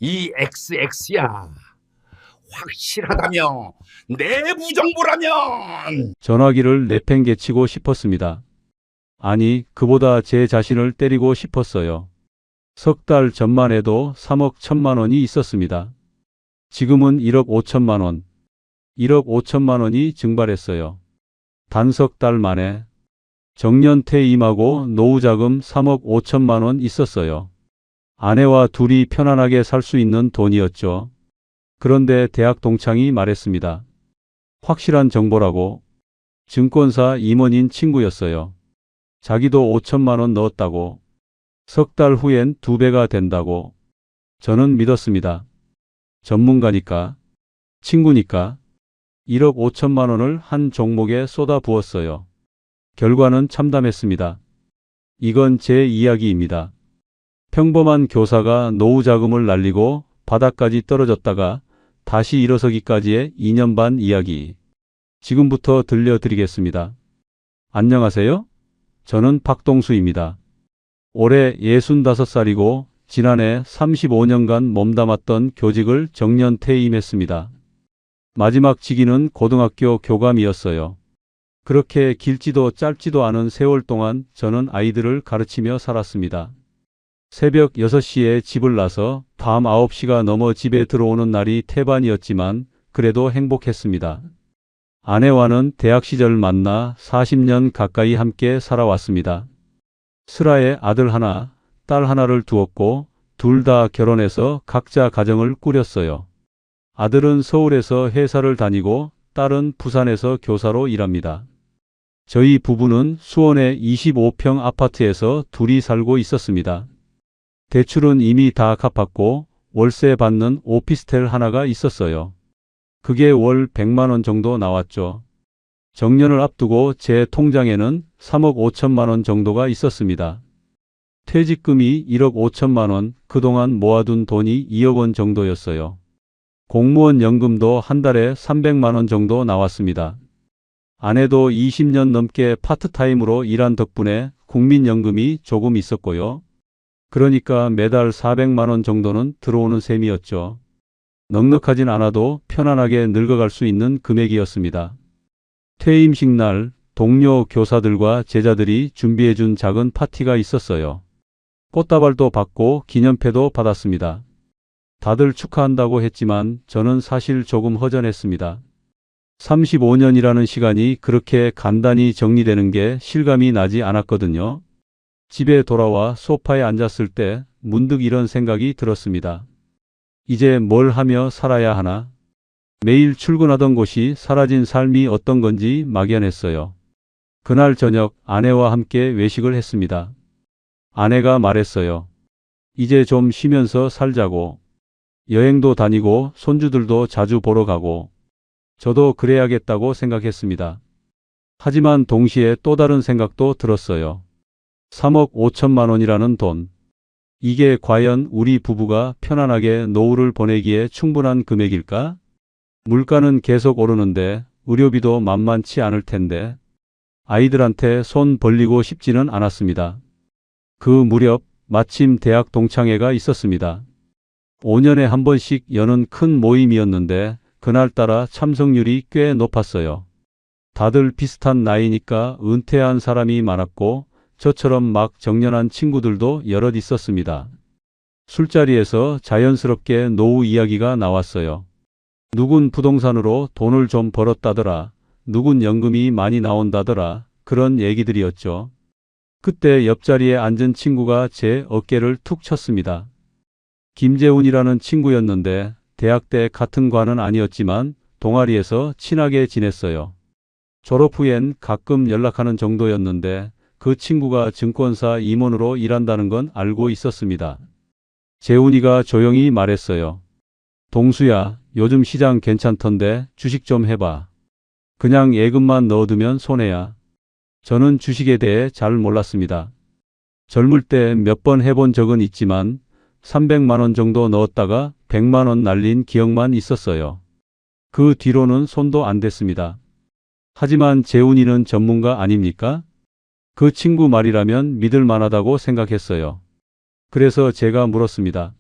이 XX야. 확실하다며. 내부 정보라면. 전화기를 내팽개치고 싶었습니다. 아니, 그보다 제 자신을 때리고 싶었어요. 석 달 전만 해도 3억 1천만 원이 있었습니다. 지금은 1억 5천만 원, 1억 5천만 원이 증발했어요. 단 석 달 만에. 정년 퇴임하고 노후자금 3억 5천만 원 있었어요. 아내와 둘이 편안하게 살 수 있는 돈이었죠. 그런데 대학 동창이 말했습니다. 확실한 정보라고. 증권사 임원인 친구였어요. 자기도 5천만 원 넣었다고. 석 달 후엔 2배가 된다고. 저는 믿었습니다. 전문가니까, 친구니까. 1억 5천만 원을 한 종목에 쏟아 부었어요. 결과는 참담했습니다. 이건 제 이야기입니다. 평범한 교사가 노후 자금을 날리고 바닥까지 떨어졌다가 다시 일어서기까지의 2년 반 이야기. 지금부터 들려드리겠습니다. 안녕하세요. 저는 박동수입니다. 올해 65살이고 지난해 35년간 몸담았던 교직을 정년 퇴임했습니다. 마지막 직위는 고등학교 교감이었어요. 그렇게 길지도 짧지도 않은 세월 동안 저는 아이들을 가르치며 살았습니다. 새벽 6시에 집을 나서 밤 9시가 넘어 집에 들어오는 날이 태반이었지만 그래도 행복했습니다. 아내와는 대학 시절 만나 40년 가까이 함께 살아왔습니다. 슬하에 아들 하나, 딸 하나를 두었고 둘 다 결혼해서 각자 가정을 꾸렸어요. 아들은 서울에서 회사를 다니고 딸은 부산에서 교사로 일합니다. 저희 부부는 수원의 25평 아파트에서 둘이 살고 있었습니다. 대출은 이미 다 갚았고 월세 받는 오피스텔 하나가 있었어요. 그게 월 100만 원 정도 나왔죠. 정년을 앞두고 제 통장에는 3억 5천만 원 정도가 있었습니다. 퇴직금이 1억 5천만 원, 그동안 모아둔 돈이 2억 원 정도였어요. 공무원 연금도 한 달에 300만 원 정도 나왔습니다. 아내도 20년 넘게 파트타임으로 일한 덕분에 국민연금이 조금 있었고요. 그러니까 매달 400만 원 정도는 들어오는 셈이었죠. 넉넉하진 않아도 편안하게 늙어갈 수 있는 금액이었습니다. 퇴임식 날 동료 교사들과 제자들이 준비해준 작은 파티가 있었어요. 꽃다발도 받고 기념패도 받았습니다. 다들 축하한다고 했지만 저는 사실 조금 허전했습니다. 35년이라는 시간이 그렇게 간단히 정리되는 게 실감이 나지 않았거든요. 집에 돌아와 소파에 앉았을 때 문득 이런 생각이 들었습니다. 이제 뭘 하며 살아야 하나? 매일 출근하던 곳이 사라진 삶이 어떤 건지 막연했어요. 그날 저녁 아내와 함께 외식을 했습니다. 아내가 말했어요. 이제 좀 쉬면서 살자고. 여행도 다니고 손주들도 자주 보러 가고. 저도 그래야겠다고 생각했습니다. 하지만 동시에 또 다른 생각도 들었어요. 3억 5천만 원이라는 돈. 이게 과연 우리 부부가 편안하게 노후를 보내기에 충분한 금액일까? 물가는 계속 오르는데 의료비도 만만치 않을 텐데 아이들한테 손 벌리고 싶지는 않았습니다. 그 무렵 마침 대학 동창회가 있었습니다. 5년에 한 번씩 여는 큰 모임이었는데 그날따라 참석률이 꽤 높았어요. 다들 비슷한 나이니까 은퇴한 사람이 많았고 저처럼 막 정년한 친구들도 여럿 있었습니다. 술자리에서 자연스럽게 노후 이야기가 나왔어요. 누군 부동산으로 돈을 좀 벌었다더라. 누군 연금이 많이 나온다더라. 그런 얘기들이었죠. 그때 옆자리에 앉은 친구가 제 어깨를 툭 쳤습니다. 김재훈이라는 친구였는데 대학 때 같은 과는 아니었지만 동아리에서 친하게 지냈어요. 졸업 후엔 가끔 연락하는 정도였는데 그 친구가 증권사 임원으로 일한다는 건 알고 있었습니다. 재훈이가 조용히 말했어요. 동수야, 요즘 시장 괜찮던데 주식 좀 해봐. 그냥 예금만 넣어두면 손해야. 저는 주식에 대해 잘 몰랐습니다. 젊을 때 몇 번 해본 적은 있지만 300만 원 정도 넣었다가 100만 원 날린 기억만 있었어요. 그 뒤로는 손도 안 댔습니다. 하지만 재훈이는 전문가 아닙니까? 그 친구 말이라면 믿을 만하다고 생각했어요. 그래서 제가 물었습니다.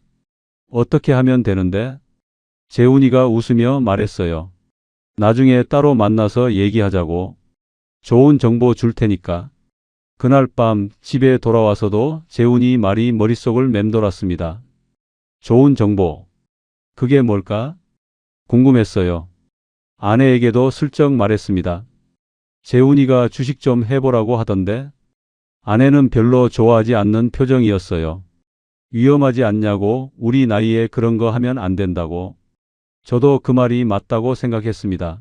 어떻게 하면 되는데? 재훈이가 웃으며 말했어요. 나중에 따로 만나서 얘기하자고. 좋은 정보 줄 테니까. 그날 밤 집에 돌아와서도 재훈이 말이 머릿속을 맴돌았습니다. 좋은 정보. 그게 뭘까? 궁금했어요. 아내에게도 슬쩍 말했습니다. 재훈이가 주식 좀 해보라고 하던데. 아내는 별로 좋아하지 않는 표정이었어요. 위험하지 않냐고, 우리 나이에 그런 거 하면 안 된다고. 저도 그 말이 맞다고 생각했습니다.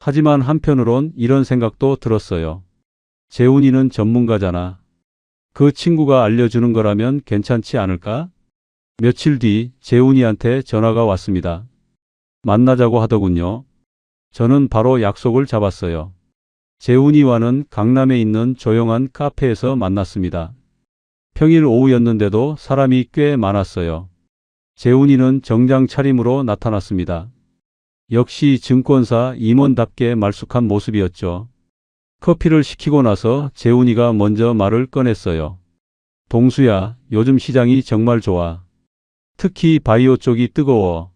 하지만 한편으론 이런 생각도 들었어요. 재훈이는 전문가잖아. 그 친구가 알려주는 거라면 괜찮지 않을까? 며칠 뒤 재훈이한테 전화가 왔습니다. 만나자고 하더군요. 저는 바로 약속을 잡았어요. 재훈이와는 강남에 있는 조용한 카페에서 만났습니다. 평일 오후였는데도 사람이 꽤 많았어요. 재훈이는 정장 차림으로 나타났습니다. 역시 증권사 임원답게 말쑥한 모습이었죠. 커피를 시키고 나서 재훈이가 먼저 말을 꺼냈어요. 동수야, 요즘 시장이 정말 좋아. 특히 바이오 쪽이 뜨거워.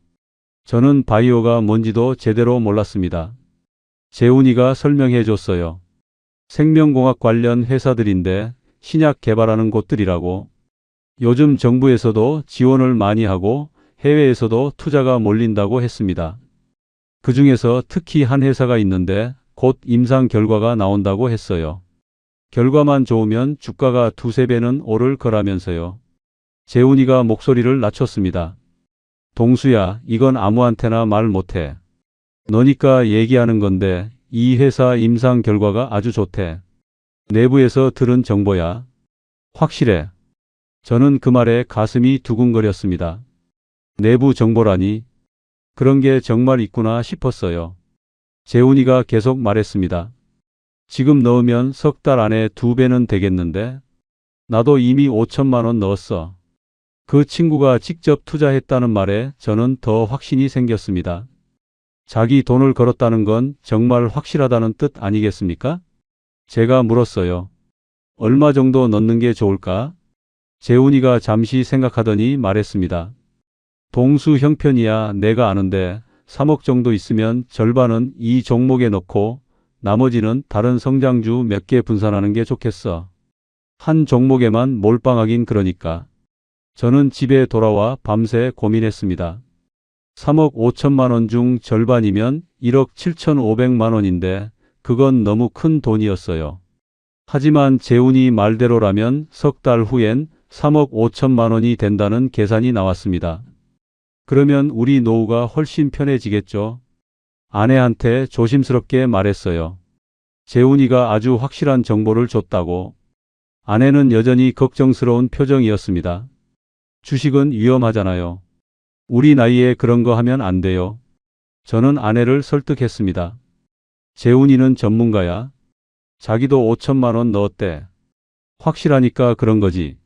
저는 바이오가 뭔지도 제대로 몰랐습니다. 재훈이가 설명해 줬어요. 생명공학 관련 회사들인데 신약 개발하는 곳들이라고. 요즘 정부에서도 지원을 많이 하고 해외에서도 투자가 몰린다고 했습니다. 그 중에서 특히 한 회사가 있는데 곧 임상 결과가 나온다고 했어요. 결과만 좋으면 주가가 두세 배는 오를 거라면서요. 재훈이가 목소리를 낮췄습니다. 동수야, 이건 아무한테나 말 못해. 너니까 얘기하는 건데 이 회사 임상 결과가 아주 좋대. 내부에서 들은 정보야. 확실해. 저는 그 말에 가슴이 두근거렸습니다. 내부 정보라니? 그런 게 정말 있구나 싶었어요. 재훈이가 계속 말했습니다. 지금 넣으면 석 달 안에 2배는 되겠는데? 나도 이미 5천만 원 넣었어. 그 친구가 직접 투자했다는 말에 저는 더 확신이 생겼습니다. 자기 돈을 걸었다는 건 정말 확실하다는 뜻 아니겠습니까? 제가 물었어요. 얼마 정도 넣는 게 좋을까? 재훈이가 잠시 생각하더니 말했습니다. 동수 형편이야 내가 아는데 3억 정도 있으면 절반은 이 종목에 넣고 나머지는 다른 성장주 몇 개 분산하는 게 좋겠어. 한 종목에만 몰빵하긴 그러니까. 저는 집에 돌아와 밤새 고민했습니다. 3억 5천만 원 중 절반이면 1억 7,500만 원인데 그건 너무 큰 돈이었어요. 하지만 재훈이 말대로라면 석 달 후엔 3억 5천만 원이 된다는 계산이 나왔습니다. 그러면 우리 노후가 훨씬 편해지겠죠? 아내한테 조심스럽게 말했어요. 재훈이가 아주 확실한 정보를 줬다고. 아내는 여전히 걱정스러운 표정이었습니다. 주식은 위험하잖아요. 우리 나이에 그런 거 하면 안 돼요. 저는 아내를 설득했습니다. 재훈이는 전문가야. 자기도 5천만 원 넣었대. 확실하니까 그런 거지.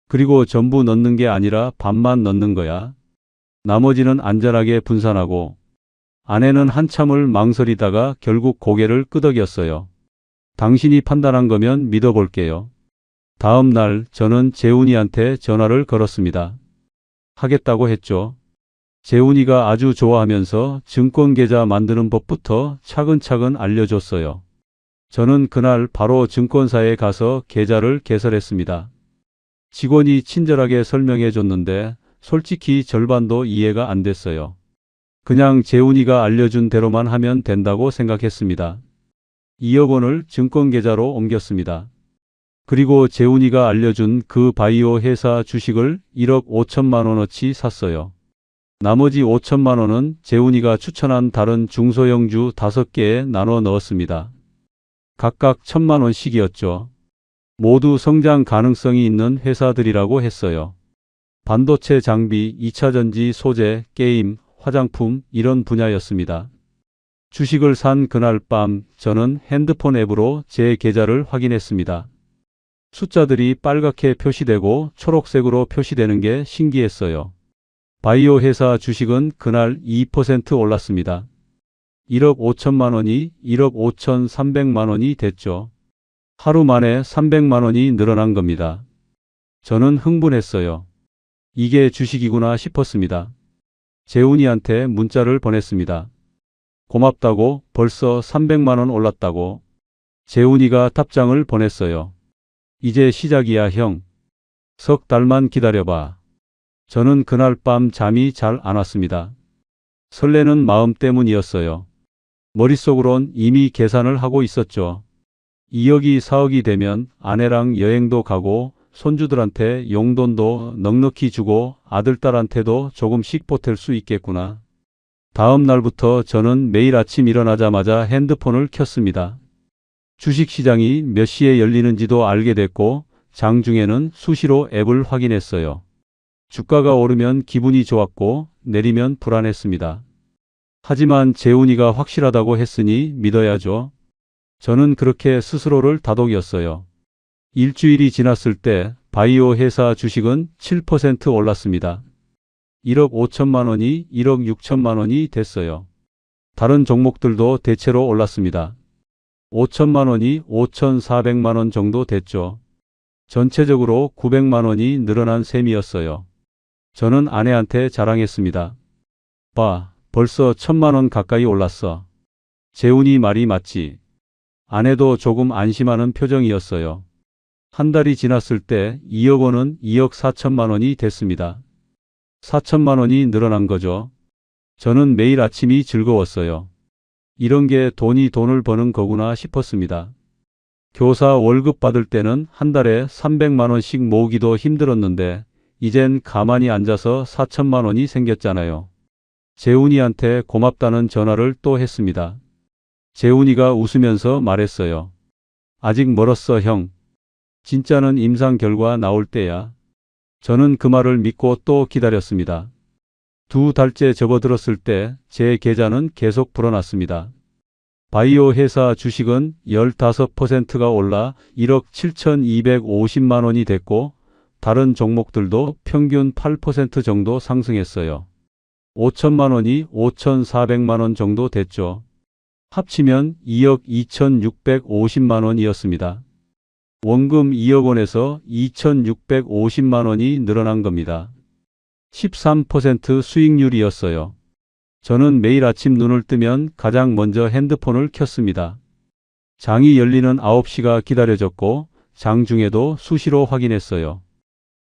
그리고 전부 넣는 게 아니라 반만 넣는 거야. 나머지는 안전하게 분산하고. 아내는 한참을 망설이다가 결국 고개를 끄덕였어요. 당신이 판단한 거면 믿어볼게요. 다음 날 저는 재훈이한테 전화를 걸었습니다. 하겠다고 했죠. 재훈이가 아주 좋아하면서 증권계좌 만드는 법부터 차근차근 알려줬어요. 저는 그날 바로 증권사에 가서 계좌를 개설했습니다. 직원이 친절하게 설명해 줬는데 솔직히 절반도 이해가 안 됐어요. 그냥 재훈이가 알려준 대로만 하면 된다고 생각했습니다. 2억 원을 증권계좌로 옮겼습니다. 그리고 재훈이가 알려준 그 바이오 회사 주식을 1억 5천만 원어치 샀어요. 나머지 5천만 원은 재훈이가 추천한 다른 중소형주 5개에 나눠 넣었습니다. 각각 1,000만 원씩이었죠. 모두 성장 가능성이 있는 회사들이라고 했어요. 반도체 장비, 2차전지, 소재, 게임, 화장품 이런 분야였습니다. 주식을 산 그날 밤 저는 핸드폰 앱으로 제 계좌를 확인했습니다. 숫자들이 빨갛게 표시되고 초록색으로 표시되는 게 신기했어요. 바이오 회사 주식은 그날 2% 올랐습니다. 1억 5천만 원이 1억 5,300만 원이 됐죠. 하루 만에 300만 원이 늘어난 겁니다. 저는 흥분했어요. 이게 주식이구나 싶었습니다. 재훈이한테 문자를 보냈습니다. 고맙다고, 벌써 300만 원 올랐다고. 재훈이가 답장을 보냈어요. 이제 시작이야, 형. 석 달만 기다려봐. 저는 그날 밤 잠이 잘 안 왔습니다. 설레는 마음 때문이었어요. 머릿속으론 이미 계산을 하고 있었죠. 2억이 4억이 되면 아내랑 여행도 가고 손주들한테 용돈도 넉넉히 주고 아들딸한테도 조금씩 보탤 수 있겠구나. 다음 날부터 저는 매일 아침 일어나자마자 핸드폰을 켰습니다. 주식시장이 몇 시에 열리는지도 알게 됐고 장중에는 수시로 앱을 확인했어요. 주가가 오르면 기분이 좋았고 내리면 불안했습니다. 하지만 재훈이가 확실하다고 했으니 믿어야죠. 저는 그렇게 스스로를 다독였어요. 일주일이 지났을 때 바이오 회사 주식은 7% 올랐습니다. 1억 5천만 원이 1억 6천만 원이 됐어요. 다른 종목들도 대체로 올랐습니다. 5천만 원이 5,400만 원 정도 됐죠. 전체적으로 900만 원이 늘어난 셈이었어요. 저는 아내한테 자랑했습니다. 봐, 벌써 1,000만 원 가까이 올랐어. 재훈이 말이 맞지. 아내도 조금 안심하는 표정이었어요. 한 달이 지났을 때 2억 원은 2억 4천만 원이 됐습니다. 4천만 원이 늘어난 거죠. 저는 매일 아침이 즐거웠어요. 이런 게 돈이 돈을 버는 거구나 싶었습니다. 교사 월급 받을 때는 한 달에 300만 원씩 모으기도 힘들었는데 이젠 가만히 앉아서 4천만 원이 생겼잖아요. 재훈이한테 고맙다는 전화를 또 했습니다. 재훈이가 웃으면서 말했어요. 아직 멀었어, 형. 진짜는 임상 결과 나올 때야. 저는 그 말을 믿고 또 기다렸습니다. 2달째 접어들었을 때 제 계좌는 계속 불어났습니다. 바이오 회사 주식은 15%가 올라 1억 7,250만 원이 됐고 다른 종목들도 평균 8% 정도 상승했어요. 5천만 원이 5,400만 원 정도 됐죠. 합치면 2억 2,650만 원이었습니다. 원금 2억 원에서 2,650만 원이 늘어난 겁니다. 13% 수익률이었어요. 저는 매일 아침 눈을 뜨면 가장 먼저 핸드폰을 켰습니다. 장이 열리는 9시가 기다려졌고 장중에도 수시로 확인했어요.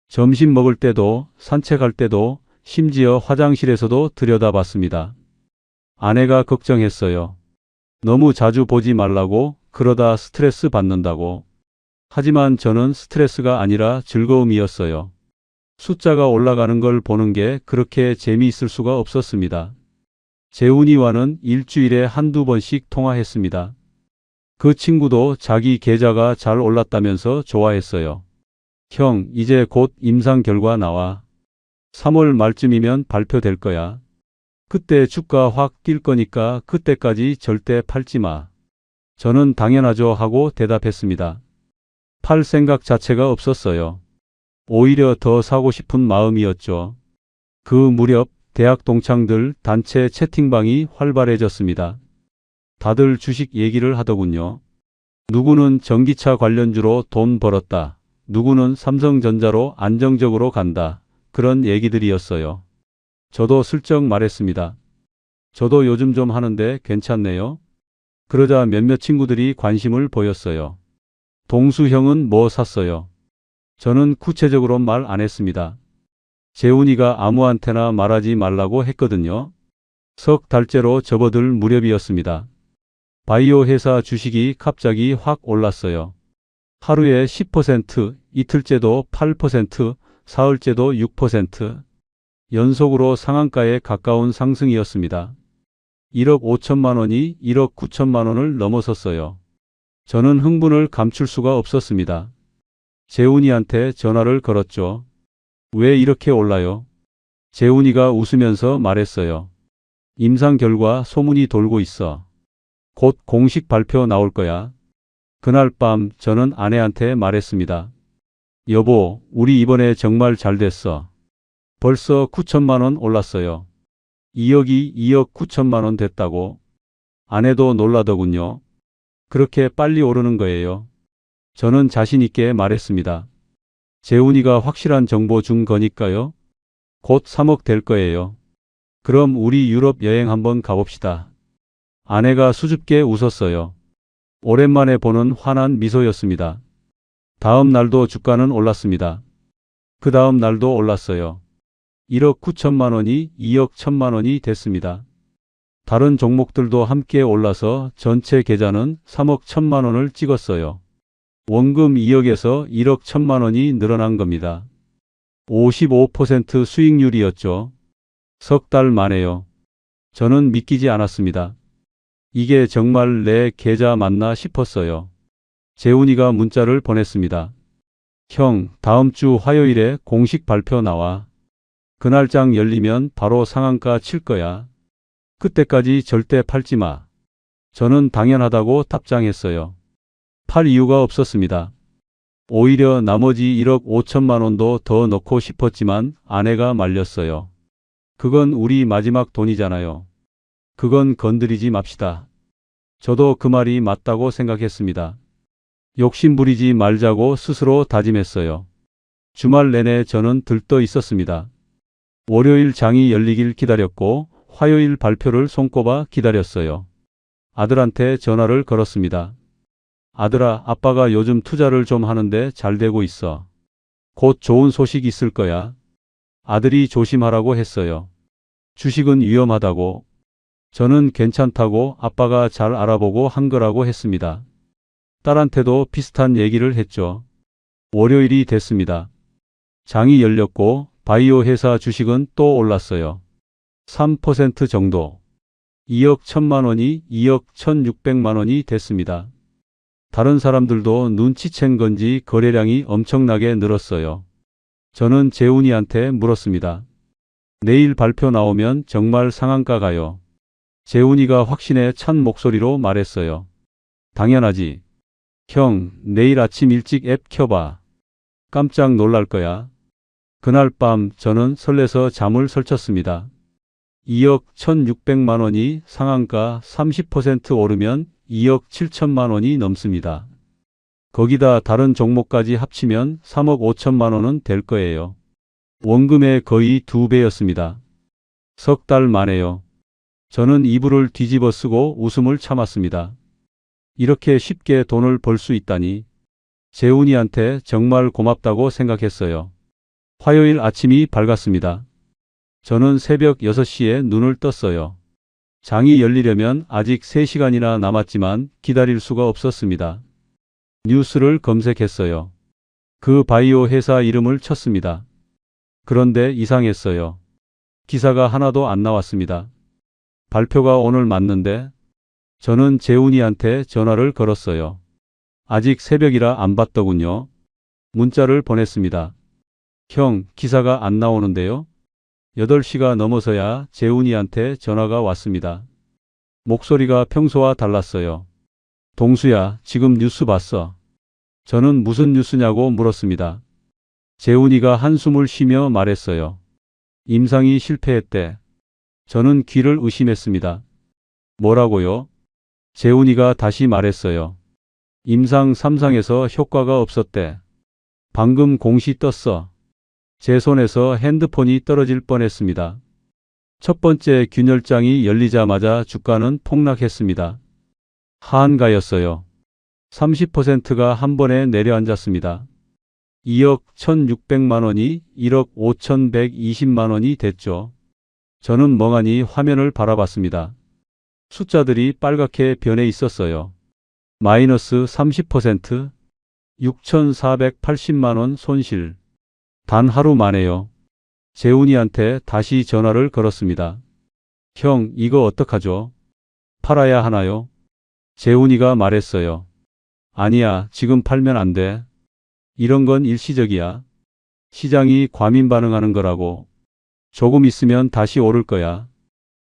점심 먹을 때도 산책할 때도 심지어 화장실에서도 들여다봤습니다. 아내가 걱정했어요. 너무 자주 보지 말라고, 그러다 스트레스 받는다고. 하지만 저는 스트레스가 아니라 즐거움이었어요. 숫자가 올라가는 걸 보는 게 그렇게 재미있을 수가 없었습니다. 재훈이와는 일주일에 한두 번씩 통화했습니다. 그 친구도 자기 계좌가 잘 올랐다면서 좋아했어요. 형, 이제 곧 임상 결과 나와. 3월 말쯤이면 발표될 거야. 그때 주가 확 뛸 거니까 그때까지 절대 팔지 마. 저는 당연하죠 하고 대답했습니다. 팔 생각 자체가 없었어요. 오히려 더 사고 싶은 마음이었죠. 그 무렵 대학 동창들 단체 채팅방이 활발해졌습니다. 다들 주식 얘기를 하더군요. 누구는 전기차 관련주로 돈 벌었다. 누구는 삼성전자로 안정적으로 간다. 그런 얘기들이었어요. 저도 슬쩍 말했습니다. 저도 요즘 좀 하는데 괜찮네요. 그러자 몇몇 친구들이 관심을 보였어요. 동수 형은 뭐 샀어요? 저는 구체적으로 말 안 했습니다. 재훈이가 아무한테나 말하지 말라고 했거든요. 석 달째로 접어들 무렵이었습니다. 바이오 회사 주식이 갑자기 확 올랐어요. 하루에 10%, 이틀째도 8%, 사흘째도 6%. 연속으로 상한가에 가까운 상승이었습니다. 1억 5천만 원이 1억 9천만 원을 넘어섰어요. 저는 흥분을 감출 수가 없었습니다. 재훈이한테 전화를 걸었죠. 왜 이렇게 올라요? 재훈이가 웃으면서 말했어요. 임상 결과 소문이 돌고 있어. 곧 공식 발표 나올 거야. 그날 밤 저는 아내한테 말했습니다. 여보, 우리 이번에 정말 잘 됐어. 벌써 9천만 원 올랐어요. 2억이 2억 9천만 원 됐다고. 아내도 놀라더군요. 그렇게 빨리 오르는 거예요. 저는 자신 있게 말했습니다. 재훈이가 확실한 정보 준 거니까요. 곧 3억 될 거예요. 그럼 우리 유럽 여행 한번 가봅시다. 아내가 수줍게 웃었어요. 오랜만에 보는 환한 미소였습니다. 다음 날도 주가는 올랐습니다. 그 다음 날도 올랐어요. 1억 9천만 원이 2억 1천만 원이 됐습니다. 다른 종목들도 함께 올라서 전체 계좌는 3억 1천만 원을 찍었어요. 원금 2억에서 1억 1천만 원이 늘어난 겁니다. 55% 수익률이었죠. 석 달 만에요. 저는 믿기지 않았습니다. 이게 정말 내 계좌 맞나 싶었어요. 재훈이가 문자를 보냈습니다. 형, 다음 주 화요일에 공식 발표 나와. 그날장 열리면 바로 상한가 칠 거야. 그때까지 절대 팔지 마. 저는 당연하다고 답장했어요. 팔 이유가 없었습니다. 오히려 나머지 1억 5천만 원도 더 넣고 싶었지만 아내가 말렸어요. 그건 우리 마지막 돈이잖아요. 그건 건드리지 맙시다. 저도 그 말이 맞다고 생각했습니다. 욕심 부리지 말자고 스스로 다짐했어요. 주말 내내 저는 들떠 있었습니다. 월요일 장이 열리길 기다렸고 화요일 발표를 손꼽아 기다렸어요. 아들한테 전화를 걸었습니다. 아들아, 아빠가 요즘 투자를 좀 하는데 잘 되고 있어. 곧 좋은 소식 있을 거야. 아들이 조심하라고 했어요. 주식은 위험하다고. 저는 괜찮다고 아빠가 잘 알아보고 한 거라고 했습니다. 딸한테도 비슷한 얘기를 했죠. 월요일이 됐습니다. 장이 열렸고 바이오 회사 주식은 또 올랐어요. 3% 정도. 2억 1천만 원이 2억 1,600만 원이 됐습니다. 다른 사람들도 눈치챈 건지 거래량이 엄청나게 늘었어요. 저는 재훈이한테 물었습니다. 내일 발표 나오면 정말 상한가 가요. 재훈이가 확신에 찬 목소리로 말했어요. 당연하지. 형, 내일 아침 일찍 앱 켜봐. 깜짝 놀랄 거야. 그날 밤 저는 설레서 잠을 설쳤습니다. 2억 1,600만 원이 상한가 30% 오르면 2억 7천만 원이 넘습니다. 거기다 다른 종목까지 합치면 3억 5천만 원은 될 거예요. 원금의 거의 2배였습니다. 석 달 만에요. 저는 이불을 뒤집어 쓰고 웃음을 참았습니다. 이렇게 쉽게 돈을 벌 수 있다니. 재훈이한테 정말 고맙다고 생각했어요. 화요일 아침이 밝았습니다. 저는 새벽 6시에 눈을 떴어요. 장이 열리려면 아직 3시간이나 남았지만 기다릴 수가 없었습니다. 뉴스를 검색했어요. 그 바이오 회사 이름을 쳤습니다. 그런데 이상했어요. 기사가 하나도 안 나왔습니다. 발표가 오늘 맞는데? 저는 재훈이한테 전화를 걸었어요. 아직 새벽이라 안 봤더군요. 문자를 보냈습니다. 형, 기사가 안 나오는데요? 8시가 넘어서야 재훈이한테 전화가 왔습니다. 목소리가 평소와 달랐어요. 동수야, 지금 뉴스 봤어. 저는 무슨 뉴스냐고 물었습니다. 재훈이가 한숨을 쉬며 말했어요. 임상이 실패했대. 저는 귀를 의심했습니다. 뭐라고요? 재훈이가 다시 말했어요. 임상 3상에서 효과가 없었대. 방금 공시 떴어. 제 손에서 핸드폰이 떨어질 뻔했습니다. 첫 번째 균열장이 열리자마자 주가는 폭락했습니다. 하한가였어요. 30%가 한 번에 내려앉았습니다. 2억 1,600만 원이 1억 5,120만 원이 됐죠. 저는 멍하니 화면을 바라봤습니다. 숫자들이 빨갛게 변해 있었어요. 마이너스 30%, 6,480만 원 손실. 단 하루 만에요. 재훈이한테 다시 전화를 걸었습니다. 형, 이거 어떡하죠? 팔아야 하나요? 재훈이가 말했어요. 아니야, 지금 팔면 안 돼. 이런 건 일시적이야. 시장이 과민 반응하는 거라고. 조금 있으면 다시 오를 거야.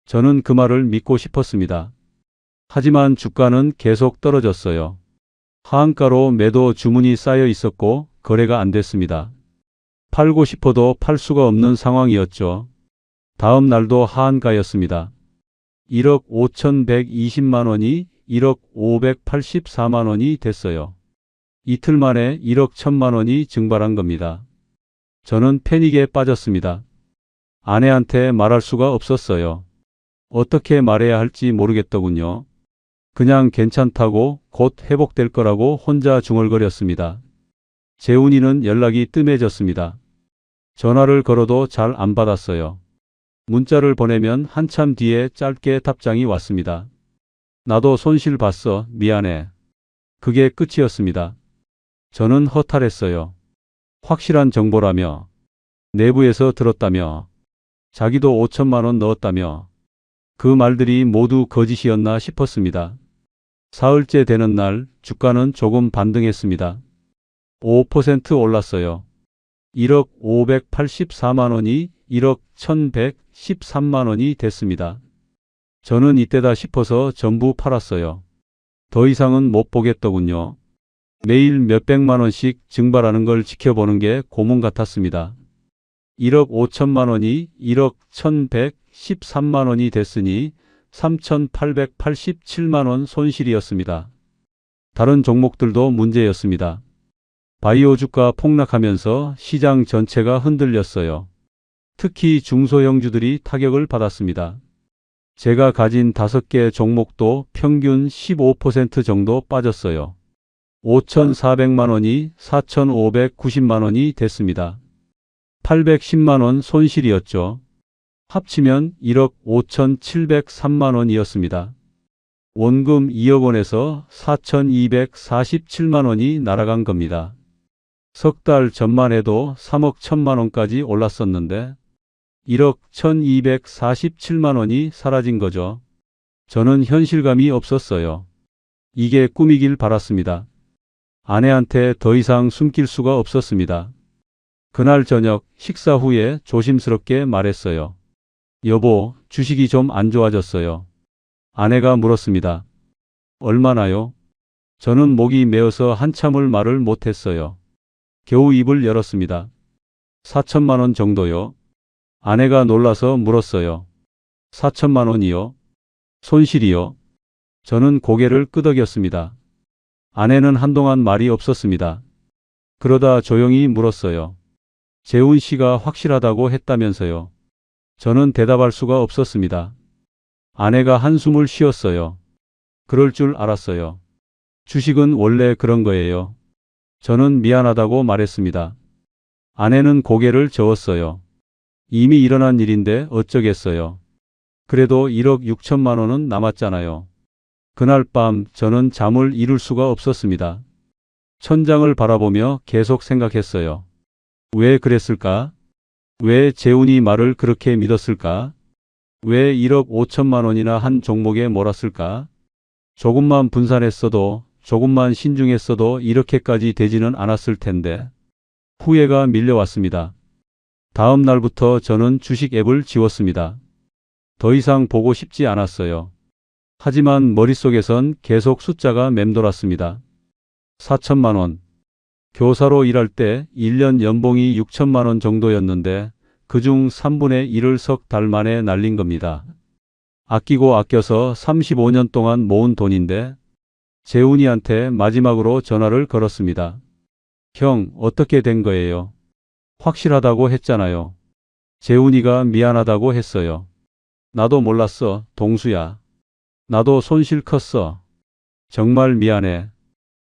저는 그 말을 믿고 싶었습니다. 하지만 주가는 계속 떨어졌어요. 하한가로 매도 주문이 쌓여 있었고 거래가 안 됐습니다. 팔고 싶어도 팔 수가 없는 상황이었죠. 다음 날도 하한가였습니다. 1억 5,120만 원이 1억 584만 원이 됐어요. 이틀 만에 1억 1천만 원이 증발한 겁니다. 저는 패닉에 빠졌습니다. 아내한테 말할 수가 없었어요. 어떻게 말해야 할지 모르겠더군요. 그냥 괜찮다고 곧 회복될 거라고 혼자 중얼거렸습니다. 재훈이는 연락이 뜸해졌습니다. 전화를 걸어도 잘 안 받았어요. 문자를 보내면 한참 뒤에 짧게 답장이 왔습니다. 나도 손실 봤어. 미안해. 그게 끝이었습니다. 저는 허탈했어요. 확실한 정보라며, 내부에서 들었다며, 자기도 5천만 원 넣었다며, 그 말들이 모두 거짓이었나 싶었습니다. 사흘째 되는 날 주가는 조금 반등했습니다. 5% 올랐어요. 1억 584만 원이 1억 1113만 원이 됐습니다. 저는 이때다 싶어서 전부 팔았어요. 더 이상은 못 보겠더군요. 매일 몇백만 원씩 증발하는 걸 지켜보는 게 고문 같았습니다. 1억 5천만 원이 1억 1113만 원이 됐으니 3,887만 원 손실이었습니다. 다른 종목들도 문제였습니다. 바이오 주가 폭락하면서 시장 전체가 흔들렸어요. 특히 중소형주들이 타격을 받았습니다. 제가 가진 5개 종목도 평균 15% 정도 빠졌어요. 5,400만 원이 4,590만 원이 됐습니다. 810만 원 손실이었죠. 합치면 1억 5,703만 원이었습니다. 원금 2억 원에서 4,247만 원이 날아간 겁니다. 석 달 전만 해도 3억 1천만 원까지 올랐었는데 1억 1,247만 원이 사라진 거죠. 저는 현실감이 없었어요. 이게 꿈이길 바랐습니다. 아내한테 더 이상 숨길 수가 없었습니다. 그날 저녁 식사 후에 조심스럽게 말했어요. 여보, 주식이 좀 안 좋아졌어요. 아내가 물었습니다. 얼마나요? 저는 목이 메어서 한참을 말을 못했어요. 겨우 입을 열었습니다. 4천만 원 정도요. 아내가 놀라서 물었어요. 4천만 원이요? 손실이요? 저는 고개를 끄덕였습니다. 아내는 한동안 말이 없었습니다. 그러다 조용히 물었어요. 재훈 씨가 확실하다고 했다면서요. 저는 대답할 수가 없었습니다. 아내가 한숨을 쉬었어요. 그럴 줄 알았어요. 주식은 원래 그런 거예요. 저는 미안하다고 말했습니다. 아내는 고개를 저었어요. 이미 일어난 일인데 어쩌겠어요. 그래도 1억 6천만 원은 남았잖아요. 그날 밤 저는 잠을 이룰 수가 없었습니다. 천장을 바라보며 계속 생각했어요. 왜 그랬을까? 왜 재훈이 말을 그렇게 믿었을까? 왜 1억 5천만 원이나 한 종목에 몰았을까? 조금만 분산했어도, 조금만 신중했어도 이렇게까지 되지는 않았을 텐데. 후회가 밀려왔습니다. 다음 날부터 저는 주식 앱을 지웠습니다. 더 이상 보고 싶지 않았어요. 하지만 머릿속에선 계속 숫자가 맴돌았습니다. 4천만 원. 교사로 일할 때 1년 연봉이 6천만 원 정도였는데 그중 3분의 1을 석 달 만에 날린 겁니다. 아끼고 아껴서 35년 동안 모은 돈인데 재훈이한테 마지막으로 전화를 걸었습니다. 형, 어떻게 된 거예요? 확실하다고 했잖아요. 재훈이가 미안하다고 했어요. 나도 몰랐어, 동수야. 나도 손실 컸어. 정말 미안해.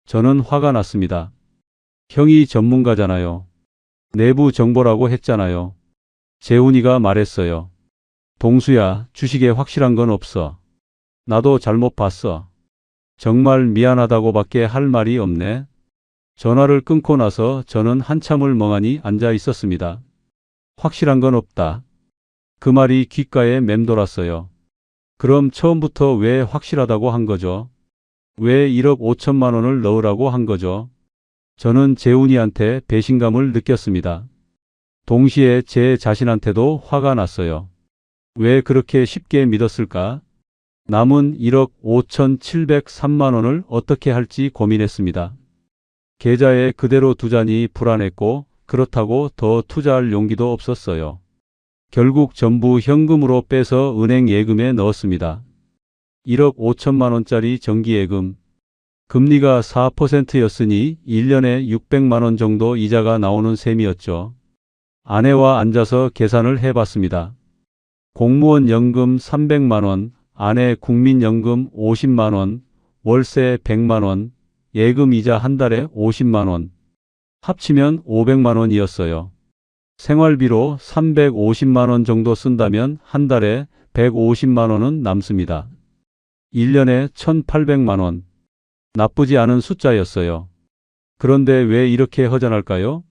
저는 화가 났습니다. 형이 전문가잖아요. 내부 정보라고 했잖아요. 재훈이가 말했어요. 동수야, 주식에 확실한 건 없어. 나도 잘못 봤어. 정말 미안하다고밖에 할 말이 없네. 전화를 끊고 나서 저는 한참을 멍하니 앉아 있었습니다. 확실한 건 없다. 그 말이 귓가에 맴돌았어요. 그럼 처음부터 왜 확실하다고 한 거죠? 왜 1억 5천만 원을 넣으라고 한 거죠? 저는 재훈이한테 배신감을 느꼈습니다. 동시에 제 자신한테도 화가 났어요. 왜 그렇게 쉽게 믿었을까? 남은 1억 5,703만 원을 어떻게 할지 고민했습니다. 계좌에 그대로 두자니 불안했고 그렇다고 더 투자할 용기도 없었어요. 결국 전부 현금으로 빼서 은행 예금에 넣었습니다. 1억 5천만 원짜리 정기예금. 금리가 4%였으니 1년에 600만 원 정도 이자가 나오는 셈이었죠. 아내와 앉아서 계산을 해봤습니다. 공무원 연금 300만 원, 아내 국민연금 50만 원, 월세 100만 원, 예금 이자 한 달에 50만 원. 합치면 500만 원이었어요. 생활비로 350만 원 정도 쓴다면 한 달에 150만 원은 남습니다. 1년에 1,800만 원. 나쁘지 않은 숫자였어요. 그런데 왜 이렇게 허전할까요?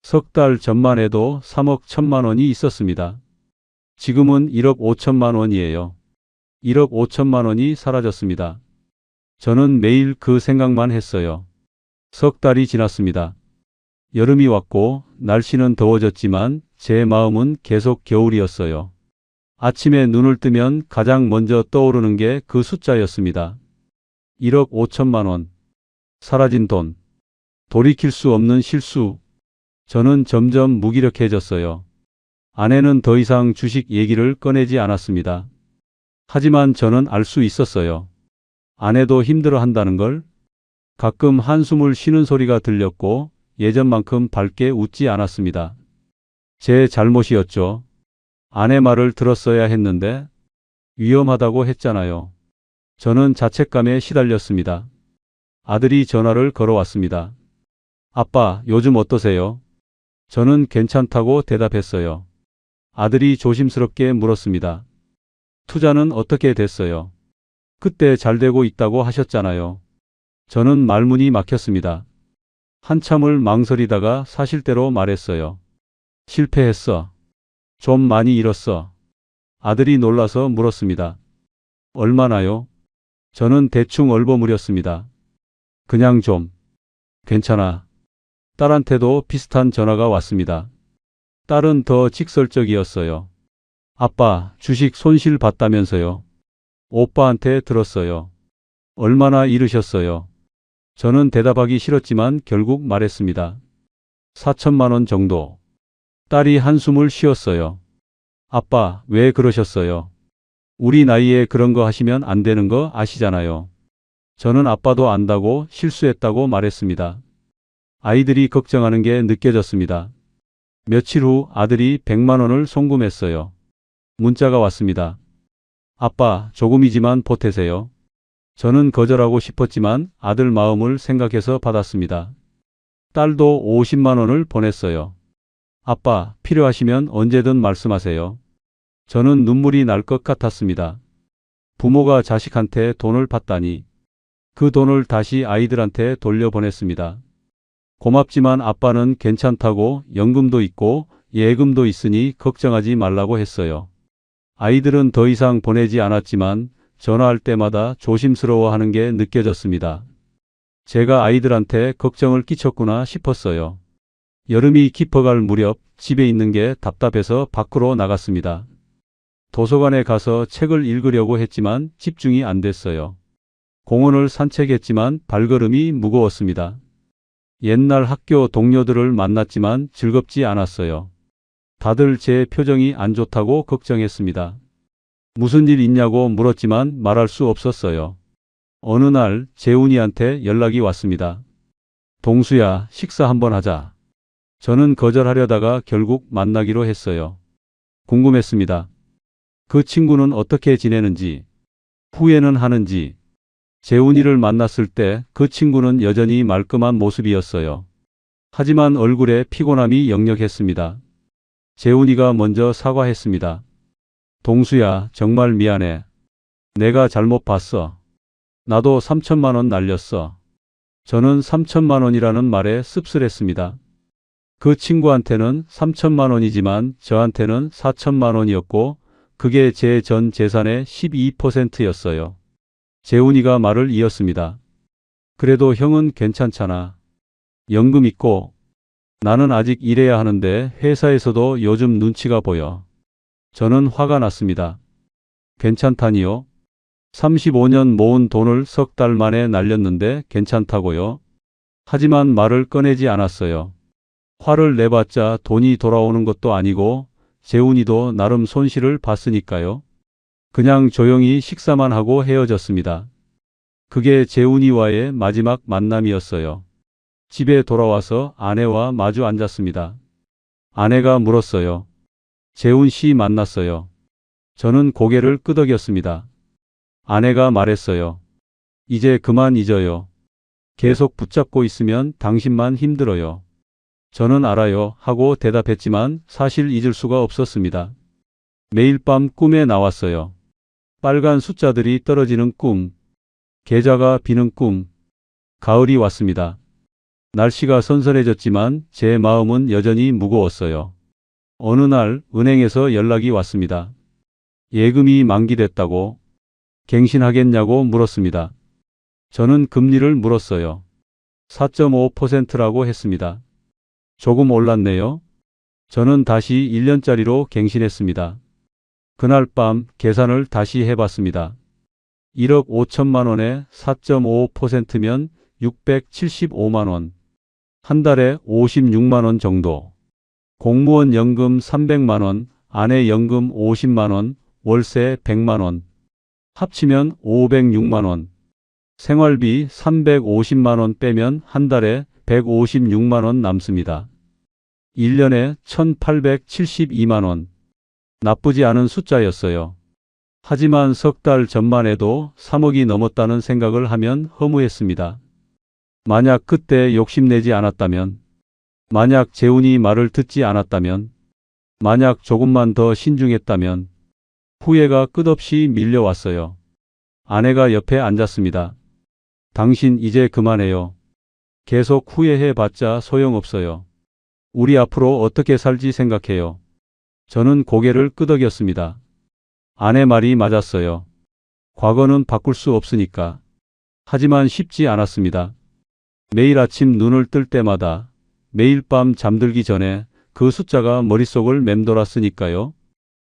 석 달 전만 해도 3억 1천만 원이 있었습니다. 지금은 1억 5천만 원이에요. 1억 5천만 원이 사라졌습니다. 저는 매일 그 생각만 했어요. 석 달이 지났습니다. 여름이 왔고 날씨는 더워졌지만 제 마음은 계속 겨울이었어요. 아침에 눈을 뜨면 가장 먼저 떠오르는 게 그 숫자였습니다. 1억 5천만 원. 사라진 돈. 돌이킬 수 없는 실수. 저는 점점 무기력해졌어요. 아내는 더 이상 주식 얘기를 꺼내지 않았습니다. 하지만 저는 알 수 있었어요. 아내도 힘들어 한다는 걸. 가끔 한숨을 쉬는 소리가 들렸고 예전만큼 밝게 웃지 않았습니다. 제 잘못이었죠. 아내 말을 들었어야 했는데 위험하다고 했잖아요. 저는 자책감에 시달렸습니다. 아들이 전화를 걸어왔습니다. 아빠, 요즘 어떠세요? 저는 괜찮다고 대답했어요. 아들이 조심스럽게 물었습니다. 투자는 어떻게 됐어요? 그때 잘 되고 있다고 하셨잖아요. 저는 말문이 막혔습니다. 한참을 망설이다가 사실대로 말했어요. 실패했어. 좀 많이 잃었어. 아들이 놀라서 물었습니다. 얼마나요? 저는 대충 얼버무렸습니다. 그냥 좀. 괜찮아. 딸한테도 비슷한 전화가 왔습니다. 딸은 더 직설적이었어요. 아빠, 주식 손실 봤다면서요. 오빠한테 들었어요. 얼마나 잃으셨어요? 저는 대답하기 싫었지만 결국 말했습니다. 4천만 원 정도. 딸이 한숨을 쉬었어요. 아빠, 왜 그러셨어요? 우리 나이에 그런 거 하시면 안 되는 거 아시잖아요. 저는 아빠도 안다고 실수했다고 말했습니다. 아이들이 걱정하는 게 느껴졌습니다. 며칠 후 아들이 100만 원을 송금했어요. 문자가 왔습니다. 아빠, 조금이지만 보태세요. 저는 거절하고 싶었지만 아들 마음을 생각해서 받았습니다. 딸도 50만 원을 보냈어요. 아빠, 필요하시면 언제든 말씀하세요. 저는 눈물이 날 것 같았습니다. 부모가 자식한테 돈을 받다니. 그 돈을 다시 아이들한테 돌려보냈습니다. 고맙지만 아빠는 괜찮다고 연금도 있고 예금도 있으니 걱정하지 말라고 했어요. 아이들은 더 이상 보내지 않았지만 전화할 때마다 조심스러워하는 게 느껴졌습니다. 제가 아이들한테 걱정을 끼쳤구나 싶었어요. 여름이 깊어갈 무렵 집에 있는 게 답답해서 밖으로 나갔습니다. 도서관에 가서 책을 읽으려고 했지만 집중이 안 됐어요. 공원을 산책했지만 발걸음이 무거웠습니다. 옛날 학교 동료들을 만났지만 즐겁지 않았어요. 다들 제 표정이 안 좋다고 걱정했습니다. 무슨 일 있냐고 물었지만 말할 수 없었어요. 어느 날 재훈이한테 연락이 왔습니다. 동수야, 식사 한번 하자. 저는 거절하려다가 결국 만나기로 했어요. 궁금했습니다. 그 친구는 어떻게 지내는지, 후회는 하는지. 재훈이를 만났을 때 그 친구는 여전히 말끔한 모습이었어요. 하지만 얼굴에 피곤함이 역력했습니다. 재훈이가 먼저 사과했습니다. 동수야, 정말 미안해. 내가 잘못 봤어. 나도 3천만 원 날렸어. 저는 3천만 원이라는 말에 씁쓸했습니다. 그 친구한테는 3천만 원이지만 저한테는 4천만 원이었고 그게 제 전 재산의 12%였어요. 재훈이가 말을 이었습니다. 그래도 형은 괜찮잖아. 연금 있고. 나는 아직 일해야 하는데 회사에서도 요즘 눈치가 보여. 저는 화가 났습니다. 괜찮다니요? 35년 모은 돈을 석 달 만에 날렸는데 괜찮다고요? 하지만 말을 꺼내지 않았어요. 화를 내봤자 돈이 돌아오는 것도 아니고 재훈이도 나름 손실을 봤으니까요. 그냥 조용히 식사만 하고 헤어졌습니다. 그게 재훈이와의 마지막 만남이었어요. 집에 돌아와서 아내와 마주 앉았습니다. 아내가 물었어요. 재훈 씨 만났어요. 저는 고개를 끄덕였습니다. 아내가 말했어요. 이제 그만 잊어요. 계속 붙잡고 있으면 당신만 힘들어요. 저는 알아요 하고 대답했지만 사실 잊을 수가 없었습니다. 매일 밤 꿈에 나왔어요. 빨간 숫자들이 떨어지는 꿈, 계좌가 비는 꿈. 가을이 왔습니다. 날씨가 선선해졌지만 제 마음은 여전히 무거웠어요. 어느 날 은행에서 연락이 왔습니다. 예금이 만기됐다고 갱신하겠냐고 물었습니다. 저는 금리를 물었어요. 4.5%라고 했습니다. 조금 올랐네요. 저는 다시 1년짜리로 갱신했습니다. 그날 밤 계산을 다시 해봤습니다. 1억 5천만 원에 4.5%면 675만 원. 한 달에 56만 원 정도. 공무원 연금 300만 원, 아내 연금 50만 원, 월세 100만 원. 합치면 506만 원. 생활비 350만 원 빼면 한 달에 156만 원 남습니다. 1년에 1872만 원. 나쁘지 않은 숫자였어요. 하지만 석 달 전만 해도 3억이 넘었다는 생각을 하면 허무했습니다. 만약 그때 욕심내지 않았다면, 만약 재훈이 말을 듣지 않았다면, 만약 조금만 더 신중했다면, 후회가 끝없이 밀려왔어요. 아내가 옆에 앉았습니다. 당신 이제 그만해요. 계속 후회해봤자 소용없어요. 우리 앞으로 어떻게 살지 생각해요. 저는 고개를 끄덕였습니다. 아내 말이 맞았어요. 과거는 바꿀 수 없으니까. 하지만 쉽지 않았습니다. 매일 아침 눈을 뜰 때마다, 매일 밤 잠들기 전에 그 숫자가 머릿속을 맴돌았으니까요.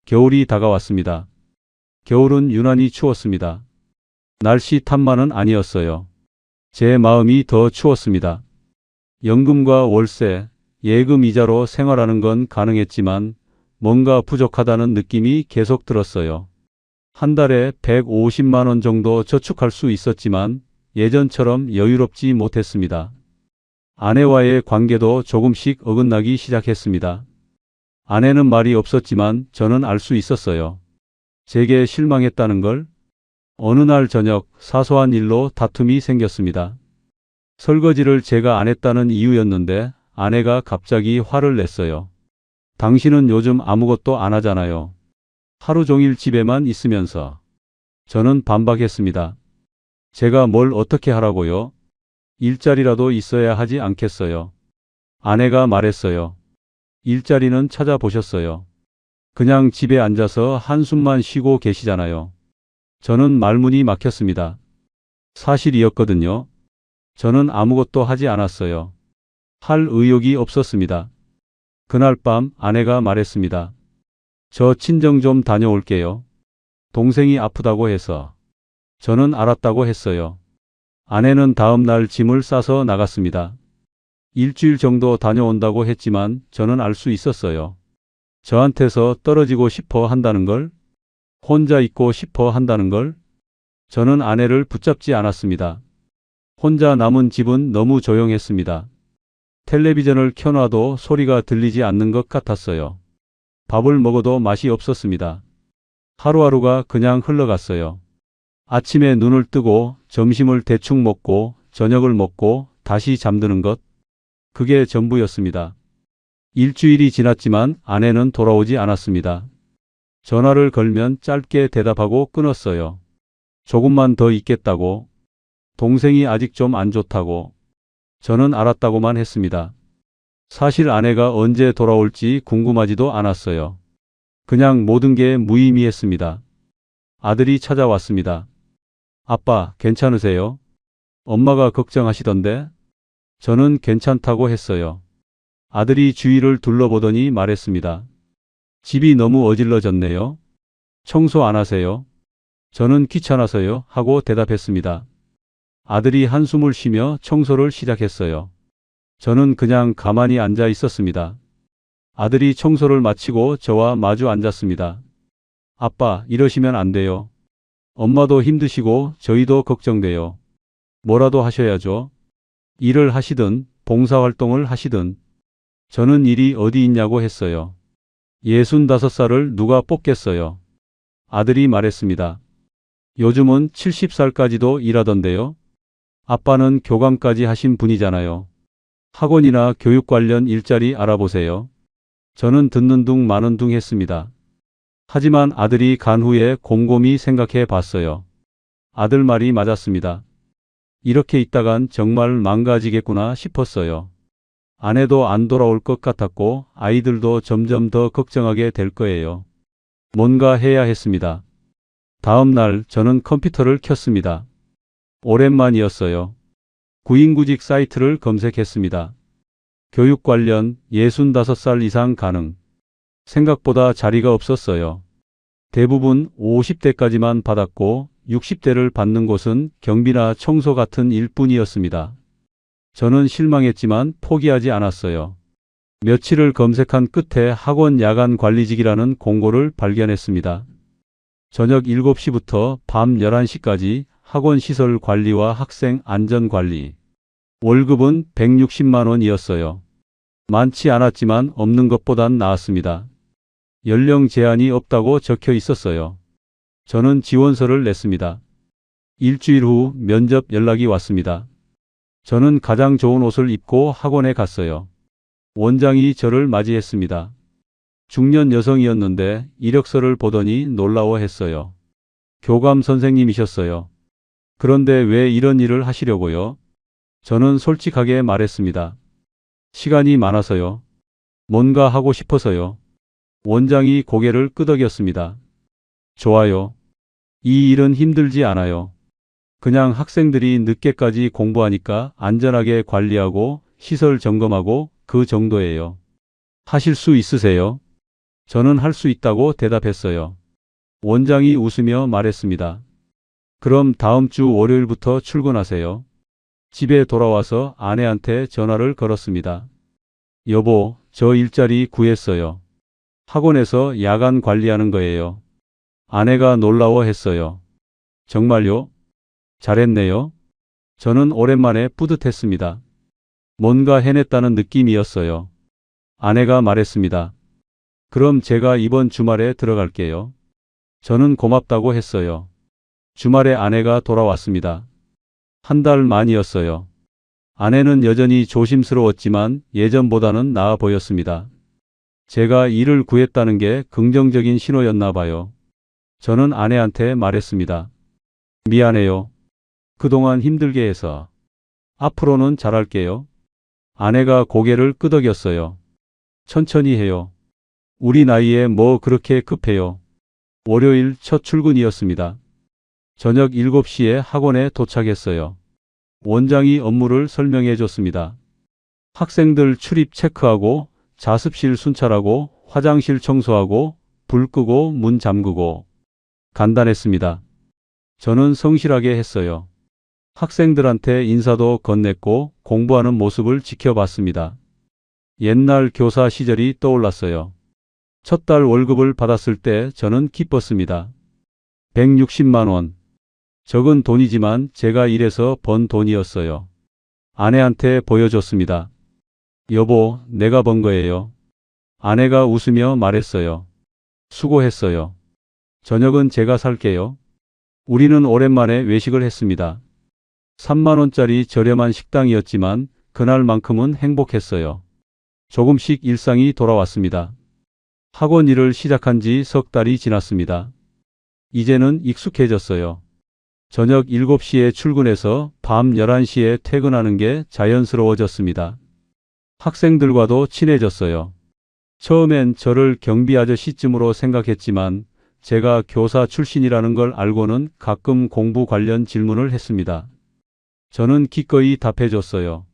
겨울이 다가왔습니다. 겨울은 유난히 추웠습니다. 날씨 탓만은 아니었어요. 제 마음이 더 추웠습니다. 연금과 월세, 예금 이자로 생활하는 건 가능했지만 뭔가 부족하다는 느낌이 계속 들었어요. 한 달에 150만 원 정도 저축할 수 있었지만 예전처럼 여유롭지 못했습니다. 아내와의 관계도 조금씩 어긋나기 시작했습니다. 아내는 말이 없었지만 저는 알 수 있었어요. 제게 실망했다는 걸. 어느 날 저녁 사소한 일로 다툼이 생겼습니다. 설거지를 제가 안 했다는 이유였는데 아내가 갑자기 화를 냈어요. 당신은 요즘 아무것도 안 하잖아요. 하루 종일 집에만 있으면서. 저는 반박했습니다. 제가 뭘 어떻게 하라고요? 일자리라도 있어야 하지 않겠어요? 아내가 말했어요. 일자리는 찾아보셨어요. 그냥 집에 앉아서 한숨만 쉬고 계시잖아요. 저는 말문이 막혔습니다. 사실이었거든요. 저는 아무것도 하지 않았어요. 할 의욕이 없었습니다. 그날 밤 아내가 말했습니다. 저 친정 좀 다녀올게요. 동생이 아프다고 해서. 저는 알았다고 했어요. 아내는 다음 날 짐을 싸서 나갔습니다. 일주일 정도 다녀온다고 했지만 저는 알 수 있었어요. 저한테서 떨어지고 싶어 한다는 걸, 혼자 있고 싶어 한다는 걸. 저는 아내를 붙잡지 않았습니다. 혼자 남은 집은 너무 조용했습니다. 텔레비전을 켜놔도 소리가 들리지 않는 것 같았어요. 밥을 먹어도 맛이 없었습니다. 하루하루가 그냥 흘러갔어요. 아침에 눈을 뜨고 점심을 대충 먹고 저녁을 먹고 다시 잠드는 것. 그게 전부였습니다. 일주일이 지났지만 아내는 돌아오지 않았습니다. 전화를 걸면 짧게 대답하고 끊었어요. 조금만 더 있겠다고. 동생이 아직 좀 안 좋다고. 저는 알았다고만 했습니다. 사실 아내가 언제 돌아올지 궁금하지도 않았어요. 그냥 모든 게 무의미했습니다. 아들이 찾아왔습니다. 아빠, 괜찮으세요? 엄마가 걱정하시던데? 저는 괜찮다고 했어요. 아들이 주위를 둘러보더니 말했습니다. 집이 너무 어질러졌네요. 청소 안 하세요? 저는 귀찮아서요 하고 대답했습니다. 아들이 한숨을 쉬며 청소를 시작했어요. 저는 그냥 가만히 앉아 있었습니다. 아들이 청소를 마치고 저와 마주 앉았습니다. 아빠, 이러시면 안 돼요. 엄마도 힘드시고 저희도 걱정돼요. 뭐라도 하셔야죠. 일을 하시든 봉사활동을 하시든. 저는 일이 어디 있냐고 했어요. 65살을 누가 뽑겠어요? 아들이 말했습니다. 요즘은 70살까지도 일하던데요. 아빠는 교감까지 하신 분이잖아요. 학원이나 교육 관련 일자리 알아보세요. 저는 듣는 둥 마는 둥 했습니다. 하지만 아들이 간 후에 곰곰이 생각해 봤어요. 아들 말이 맞았습니다. 이렇게 있다간 정말 망가지겠구나 싶었어요. 아내도 안 돌아올 것 같았고 아이들도 점점 더 걱정하게 될 거예요. 뭔가 해야 했습니다. 다음 날 저는 컴퓨터를 켰습니다. 오랜만이었어요. 구인구직 사이트를 검색했습니다. 교육 관련 65살 이상 가능. 생각보다 자리가 없었어요. 대부분 50대까지만 받았고 60대를 받는 곳은 경비나 청소 같은 일뿐이었습니다. 저는 실망했지만 포기하지 않았어요. 며칠을 검색한 끝에 학원 야간 관리직이라는 공고를 발견했습니다. 저녁 7시부터 밤 11시까지 학원 시설 관리와 학생 안전 관리. 월급은 160만 원이었어요. 많지 않았지만 없는 것보단 나았습니다. 연령 제한이 없다고 적혀 있었어요. 저는 지원서를 냈습니다. 일주일 후 면접 연락이 왔습니다. 저는 가장 좋은 옷을 입고 학원에 갔어요. 원장이 저를 맞이했습니다. 중년 여성이었는데 이력서를 보더니 놀라워했어요. 교감 선생님이셨어요. 그런데 왜 이런 일을 하시려고요? 저는 솔직하게 말했습니다. 시간이 많아서요. 뭔가 하고 싶어서요. 원장이 고개를 끄덕였습니다. 좋아요. 이 일은 힘들지 않아요. 그냥 학생들이 늦게까지 공부하니까 안전하게 관리하고 시설 점검하고 그 정도예요. 하실 수 있으세요? 저는 할 수 있다고 대답했어요. 원장이 웃으며 말했습니다. 그럼 다음 주 월요일부터 출근하세요. 집에 돌아와서 아내한테 전화를 걸었습니다. 여보, 저 일자리 구했어요. 학원에서 야간 관리하는 거예요. 아내가 놀라워했어요. 정말요? 잘했네요. 저는 오랜만에 뿌듯했습니다. 뭔가 해냈다는 느낌이었어요. 아내가 말했습니다. 그럼 제가 이번 주말에 들어갈게요. 저는 고맙다고 했어요. 주말에 아내가 돌아왔습니다. 한 달 만이었어요. 아내는 여전히 조심스러웠지만 예전보다는 나아 보였습니다. 제가 일을 구했다는 게 긍정적인 신호였나 봐요. 저는 아내한테 말했습니다. 미안해요. 그동안 힘들게 해서. 앞으로는 잘할게요. 아내가 고개를 끄덕였어요. 천천히 해요. 우리 나이에 뭐 그렇게 급해요. 월요일 첫 출근이었습니다. 저녁 7시에 학원에 도착했어요. 원장이 업무를 설명해 줬습니다. 학생들 출입 체크하고 자습실 순찰하고 화장실 청소하고 불 끄고 문 잠그고. 간단했습니다. 저는 성실하게 했어요. 학생들한테 인사도 건넸고 공부하는 모습을 지켜봤습니다. 옛날 교사 시절이 떠올랐어요. 첫 달 월급을 받았을 때 저는 기뻤습니다. 160만 원. 적은 돈이지만 제가 일해서 번 돈이었어요. 아내한테 보여줬습니다. 여보, 내가 번 거예요. 아내가 웃으며 말했어요. 수고했어요. 저녁은 제가 살게요. 우리는 오랜만에 외식을 했습니다. 3만 원짜리 저렴한 식당이었지만 그날만큼은 행복했어요. 조금씩 일상이 돌아왔습니다. 학원 일을 시작한 지 석 달이 지났습니다. 이제는 익숙해졌어요. 저녁 7시에 출근해서 밤 11시에 퇴근하는 게 자연스러워졌습니다. 학생들과도 친해졌어요. 처음엔 저를 경비 아저씨쯤으로 생각했지만 제가 교사 출신이라는 걸 알고는 가끔 공부 관련 질문을 했습니다. 저는 기꺼이 답해줬어요.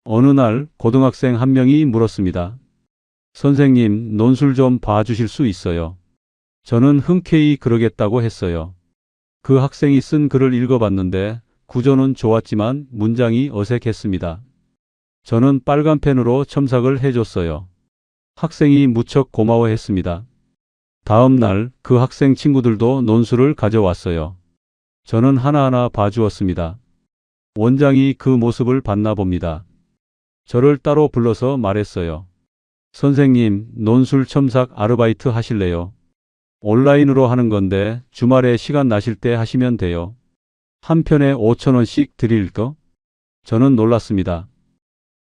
어느 날 고등학생 한 명이 물었습니다. 선생님, 논술 좀 봐주실 수 있어요? 저는 흔쾌히 그러겠다고 했어요. 그 학생이 쓴 글을 읽어봤는데 구조는 좋았지만 문장이 어색했습니다. 저는 빨간 펜으로 첨삭을 해줬어요. 학생이 무척 고마워했습니다. 다음 날 그 학생 친구들도 논술을 가져왔어요. 저는 하나하나 봐주었습니다. 원장이 그 모습을 봤나 봅니다. 저를 따로 불러서 말했어요. 선생님, 논술 첨삭 아르바이트 하실래요? 온라인으로 하는 건데 주말에 시간 나실 때 하시면 돼요. 한 편에 5,000원씩 드릴 거? 저는 놀랐습니다.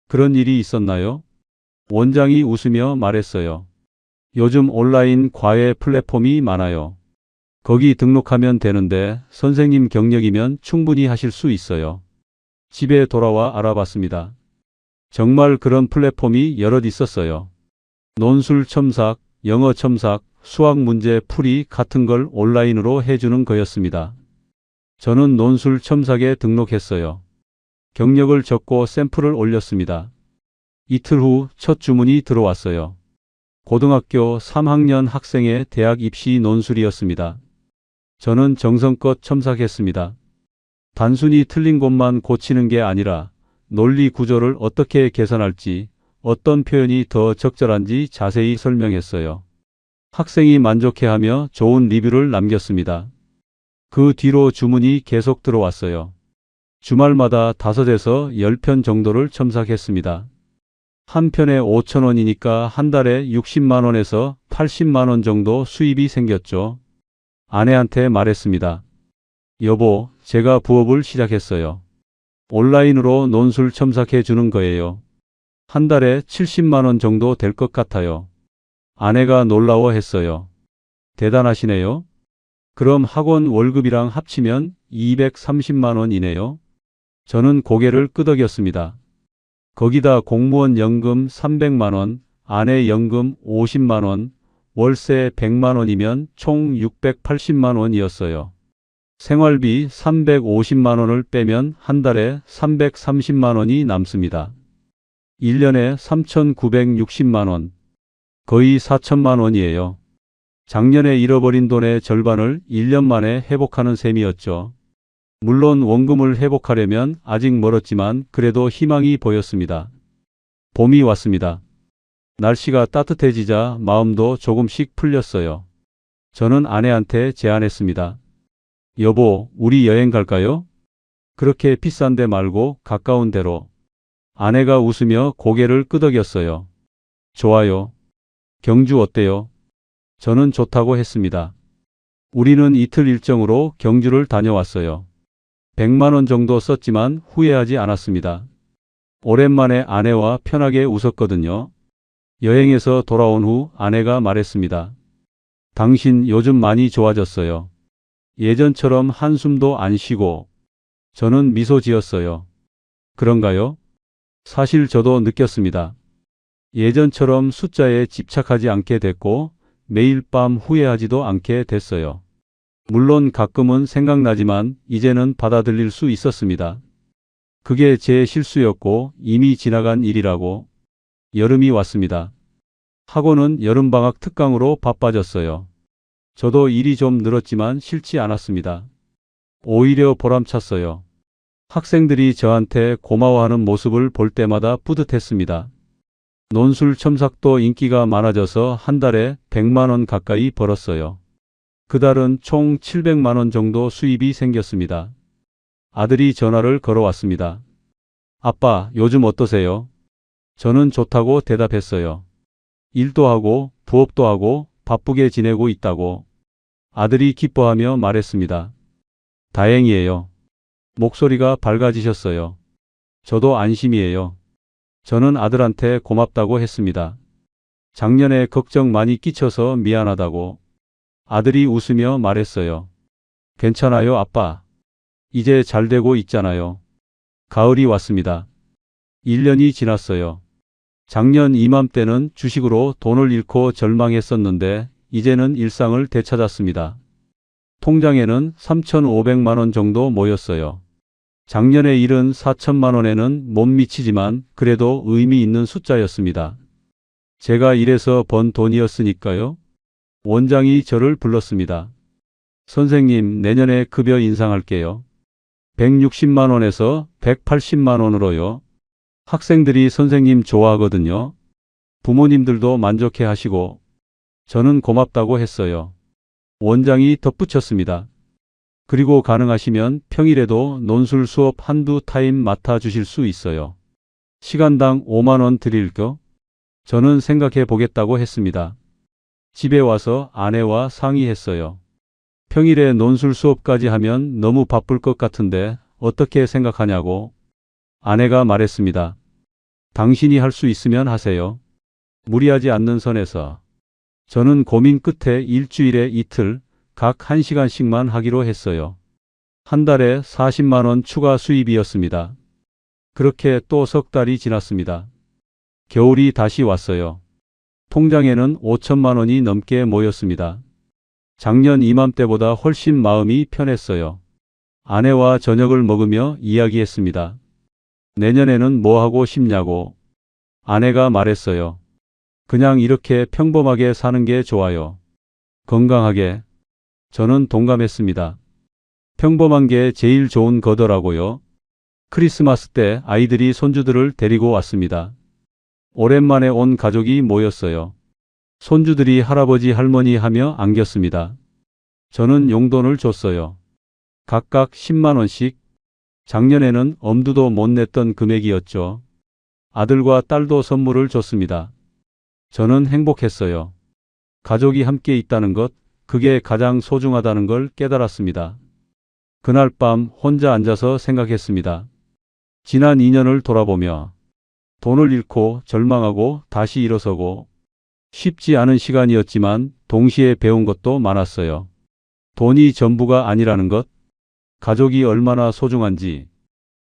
그런 일이 있었나요? 원장이 웃으며 말했어요. 요즘 온라인 과외 플랫폼이 많아요. 거기 등록하면 되는데 선생님 경력이면 충분히 하실 수 있어요. 집에 돌아와 알아봤습니다. 정말 그런 플랫폼이 여럿 있었어요. 논술 첨삭, 영어 첨삭, 수학 문제 풀이 같은 걸 온라인으로 해주는 거였습니다. 저는 논술 첨삭에 등록했어요. 경력을 적고 샘플을 올렸습니다. 이틀 후 첫 주문이 들어왔어요. 고등학교 3학년 학생의 대학 입시 논술이었습니다. 저는 정성껏 첨삭했습니다. 단순히 틀린 곳만 고치는 게 아니라 논리 구조를 어떻게 개선할지, 어떤 표현이 더 적절한지 자세히 설명했어요. 학생이 만족해하며 좋은 리뷰를 남겼습니다. 그 뒤로 주문이 계속 들어왔어요. 주말마다 5에서 10편 정도를 첨삭했습니다. 한 편에 5,000원이니까 한 달에 60만 원에서 80만 원 정도 수입이 생겼죠. 아내한테 말했습니다. 여보, 제가 부업을 시작했어요. 온라인으로 논술 첨삭해 주는 거예요. 한 달에 70만 원 정도 될 것 같아요. 아내가 놀라워했어요. 대단하시네요. 그럼 학원 월급이랑 합치면 230만 원이네요. 저는 고개를 끄덕였습니다. 거기다 공무원 연금 300만 원, 아내 연금 50만 원, 월세 100만 원이면 총 680만 원이었어요. 생활비 350만 원을 빼면 한 달에 330만 원이 남습니다. 1년에 3,960만 원, 거의 4천만 원이에요. 작년에 잃어버린 돈의 절반을 1년 만에 회복하는 셈이었죠. 물론 원금을 회복하려면 아직 멀었지만 그래도 희망이 보였습니다. 봄이 왔습니다. 날씨가 따뜻해지자 마음도 조금씩 풀렸어요. 저는 아내한테 제안했습니다. 여보, 우리 여행 갈까요? 그렇게 비싼 데 말고 가까운 데로. 아내가 웃으며 고개를 끄덕였어요. 좋아요. 경주 어때요? 저는 좋다고 했습니다. 우리는 이틀 일정으로 경주를 다녀왔어요. 100만 원 정도 썼지만 후회하지 않았습니다. 오랜만에 아내와 편하게 웃었거든요. 여행에서 돌아온 후 아내가 말했습니다. 당신 요즘 많이 좋아졌어요. 예전처럼 한숨도 안 쉬고. 저는 미소 지었어요. 그런가요? 사실 저도 느꼈습니다. 예전처럼 숫자에 집착하지 않게 됐고 매일 밤 후회하지도 않게 됐어요. 물론 가끔은 생각나지만 이제는 받아들일 수 있었습니다. 그게 제 실수였고 이미 지나간 일이라고. 여름이 왔습니다. 학원은 여름방학 특강으로 바빠졌어요. 저도 일이 좀 늘었지만 싫지 않았습니다. 오히려 보람찼어요. 학생들이 저한테 고마워하는 모습을 볼 때마다 뿌듯했습니다. 논술 첨삭도 인기가 많아져서 한 달에 100만 원 가까이 벌었어요. 그달은 총 700만 원 정도 수입이 생겼습니다. 아들이 전화를 걸어왔습니다. 아빠, 요즘 어떠세요? 저는 좋다고 대답했어요. 일도 하고 부업도 하고 바쁘게 지내고 있다고. 아들이 기뻐하며 말했습니다. 다행이에요. 목소리가 밝아지셨어요. 저도 안심이에요. 저는 아들한테 고맙다고 했습니다. 작년에 걱정 많이 끼쳐서 미안하다고. 아들이 웃으며 말했어요. 괜찮아요, 아빠. 이제 잘 되고 있잖아요. 가을이 왔습니다. 1년이 지났어요. 작년 이맘때는 주식으로 돈을 잃고 절망했었는데 이제는 일상을 되찾았습니다. 통장에는 3,500만 원 정도 모였어요. 작년에 잃은 4천만 원에는 못 미치지만 그래도 의미 있는 숫자였습니다. 제가 일해서 번 돈이었으니까요. 원장이 저를 불렀습니다. 선생님, 내년에 급여 인상할게요. 160만 원에서 180만 원으로요. 학생들이 선생님 좋아하거든요. 부모님들도 만족해 하시고. 저는 고맙다고 했어요. 원장이 덧붙였습니다. 그리고 가능하시면 평일에도 논술 수업 한두 타임 맡아 주실 수 있어요. 시간당 5만 원 드릴까? 저는 생각해 보겠다고 했습니다. 집에 와서 아내와 상의했어요. 평일에 논술 수업까지 하면 너무 바쁠 것 같은데 어떻게 생각하냐고. 아내가 말했습니다. 당신이 할 수 있으면 하세요. 무리하지 않는 선에서. 저는 고민 끝에 일주일에 이틀 각 1시간씩만 하기로 했어요. 한 달에 40만 원 추가 수입이었습니다. 그렇게 또 석 달이 지났습니다. 겨울이 다시 왔어요. 통장에는 5천만 원이 넘게 모였습니다. 작년 이맘때보다 훨씬 마음이 편했어요. 아내와 저녁을 먹으며 이야기했습니다. 내년에는 뭐 하고 싶냐고. 아내가 말했어요. 그냥 이렇게 평범하게 사는 게 좋아요. 건강하게. 저는 동감했습니다. 평범한 게 제일 좋은 거더라고요. 크리스마스 때 아이들이 손주들을 데리고 왔습니다. 오랜만에 온 가족이 모였어요. 손주들이 할아버지 할머니 하며 안겼습니다. 저는 용돈을 줬어요. 각각 10만 원씩. 작년에는 엄두도 못 냈던 금액이었죠. 아들과 딸도 선물을 줬습니다. 저는 행복했어요. 가족이 함께 있다는 것, 그게 가장 소중하다는 걸 깨달았습니다. 그날 밤 혼자 앉아서 생각했습니다. 지난 2년을 돌아보며 돈을 잃고 절망하고 다시 일어서고 쉽지 않은 시간이었지만 동시에 배운 것도 많았어요. 돈이 전부가 아니라는 것, 가족이 얼마나 소중한지,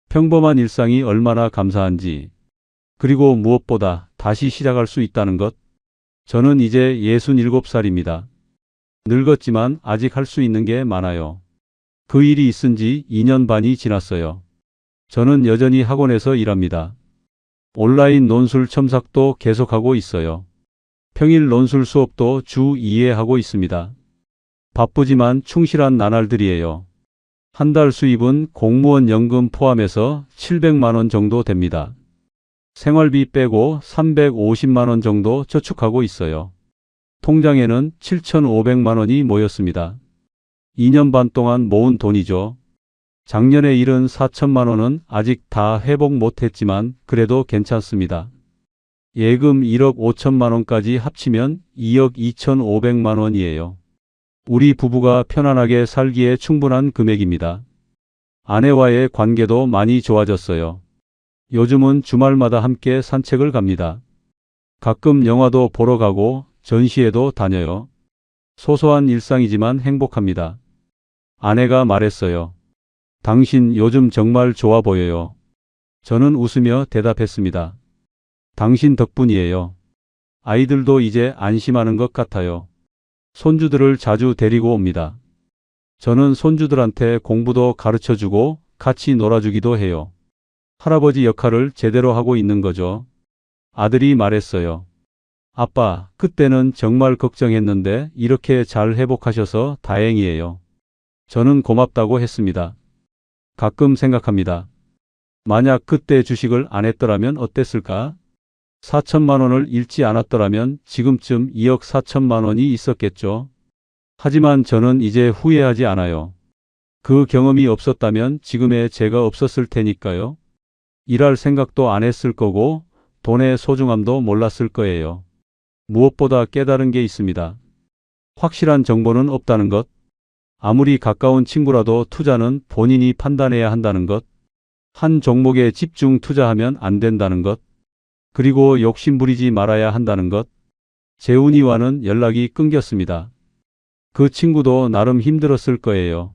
평범한 일상이 얼마나 감사한지, 그리고 무엇보다 다시 시작할 수 있다는 것. 저는 이제 67살입니다. 늙었지만 아직 할 수 있는 게 많아요. 그 일이 있은 지 2년 반이 지났어요. 저는 여전히 학원에서 일합니다. 온라인 논술 첨삭도 계속하고 있어요. 평일 논술 수업도 주 2회 하고 있습니다. 바쁘지만 충실한 나날들이에요. 한 달 수입은 공무원 연금 포함해서 700만 원 정도 됩니다. 생활비 빼고 350만 원 정도 저축하고 있어요. 통장에는 7,500만 원이 모였습니다. 2년 반 동안 모은 돈이죠. 작년에 잃은 4천만 원은 아직 다 회복 못했지만 그래도 괜찮습니다. 예금 1억 5천만 원까지 합치면 2억 2,500만 원이에요. 우리 부부가 편안하게 살기에 충분한 금액입니다. 아내와의 관계도 많이 좋아졌어요. 요즘은 주말마다 함께 산책을 갑니다. 가끔 영화도 보러 가고 전시회도 다녀요. 소소한 일상이지만 행복합니다. 아내가 말했어요. 당신 요즘 정말 좋아 보여요. 저는 웃으며 대답했습니다. 당신 덕분이에요. 아이들도 이제 안심하는 것 같아요. 손주들을 자주 데리고 옵니다. 저는 손주들한테 공부도 가르쳐주고 같이 놀아주기도 해요. 할아버지 역할을 제대로 하고 있는 거죠. 아들이 말했어요. 아빠, 그때는 정말 걱정했는데 이렇게 잘 회복하셔서 다행이에요. 저는 고맙다고 했습니다. 가끔 생각합니다. 만약 그때 주식을 안 했더라면 어땠을까? 4천만 원을 잃지 않았더라면 지금쯤 2억 4천만 원이 있었겠죠. 하지만 저는 이제 후회하지 않아요. 그 경험이 없었다면 지금의 제가 없었을 테니까요. 일할 생각도 안 했을 거고 돈의 소중함도 몰랐을 거예요. 무엇보다 깨달은 게 있습니다. 확실한 정보는 없다는 것. 아무리 가까운 친구라도 투자는 본인이 판단해야 한다는 것. 한 종목에 집중 투자하면 안 된다는 것. 그리고 욕심 부리지 말아야 한다는 것. 재훈이와는 연락이 끊겼습니다. 그 친구도 나름 힘들었을 거예요.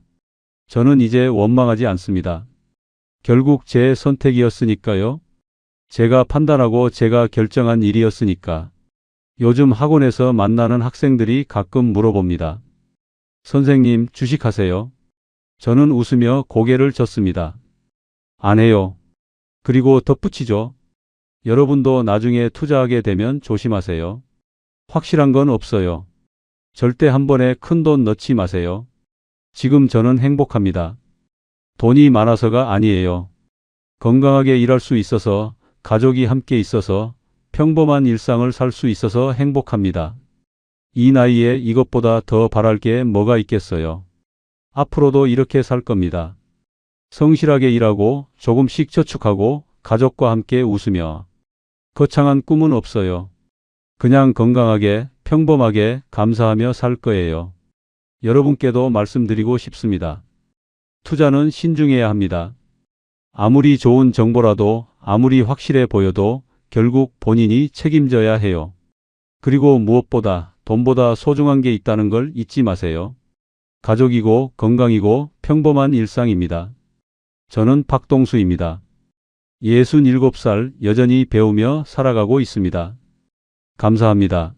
저는 이제 원망하지 않습니다. 결국 제 선택이었으니까요. 제가 판단하고 제가 결정한 일이었으니까. 요즘 학원에서 만나는 학생들이 가끔 물어봅니다. 선생님, 주식하세요? 저는 웃으며 고개를 젓습니다. 안 해요. 그리고 덧붙이죠. 여러분도 나중에 투자하게 되면 조심하세요. 확실한 건 없어요. 절대 한 번에 큰 돈 넣지 마세요. 지금 저는 행복합니다. 돈이 많아서가 아니에요. 건강하게 일할 수 있어서, 가족이 함께 있어서, 평범한 일상을 살 수 있어서 행복합니다. 이 나이에 이것보다 더 바랄 게 뭐가 있겠어요. 앞으로도 이렇게 살 겁니다. 성실하게 일하고 조금씩 저축하고 가족과 함께 웃으며. 거창한 꿈은 없어요. 그냥 건강하게, 평범하게 감사하며 살 거예요. 여러분께도 말씀드리고 싶습니다. 투자는 신중해야 합니다. 아무리 좋은 정보라도, 아무리 확실해 보여도 결국 본인이 책임져야 해요. 그리고 무엇보다 돈보다 소중한 게 있다는 걸 잊지 마세요. 가족이고 건강이고 평범한 일상입니다. 저는 박동수입니다. 67살 여전히 배우며 살아가고 있습니다. 감사합니다.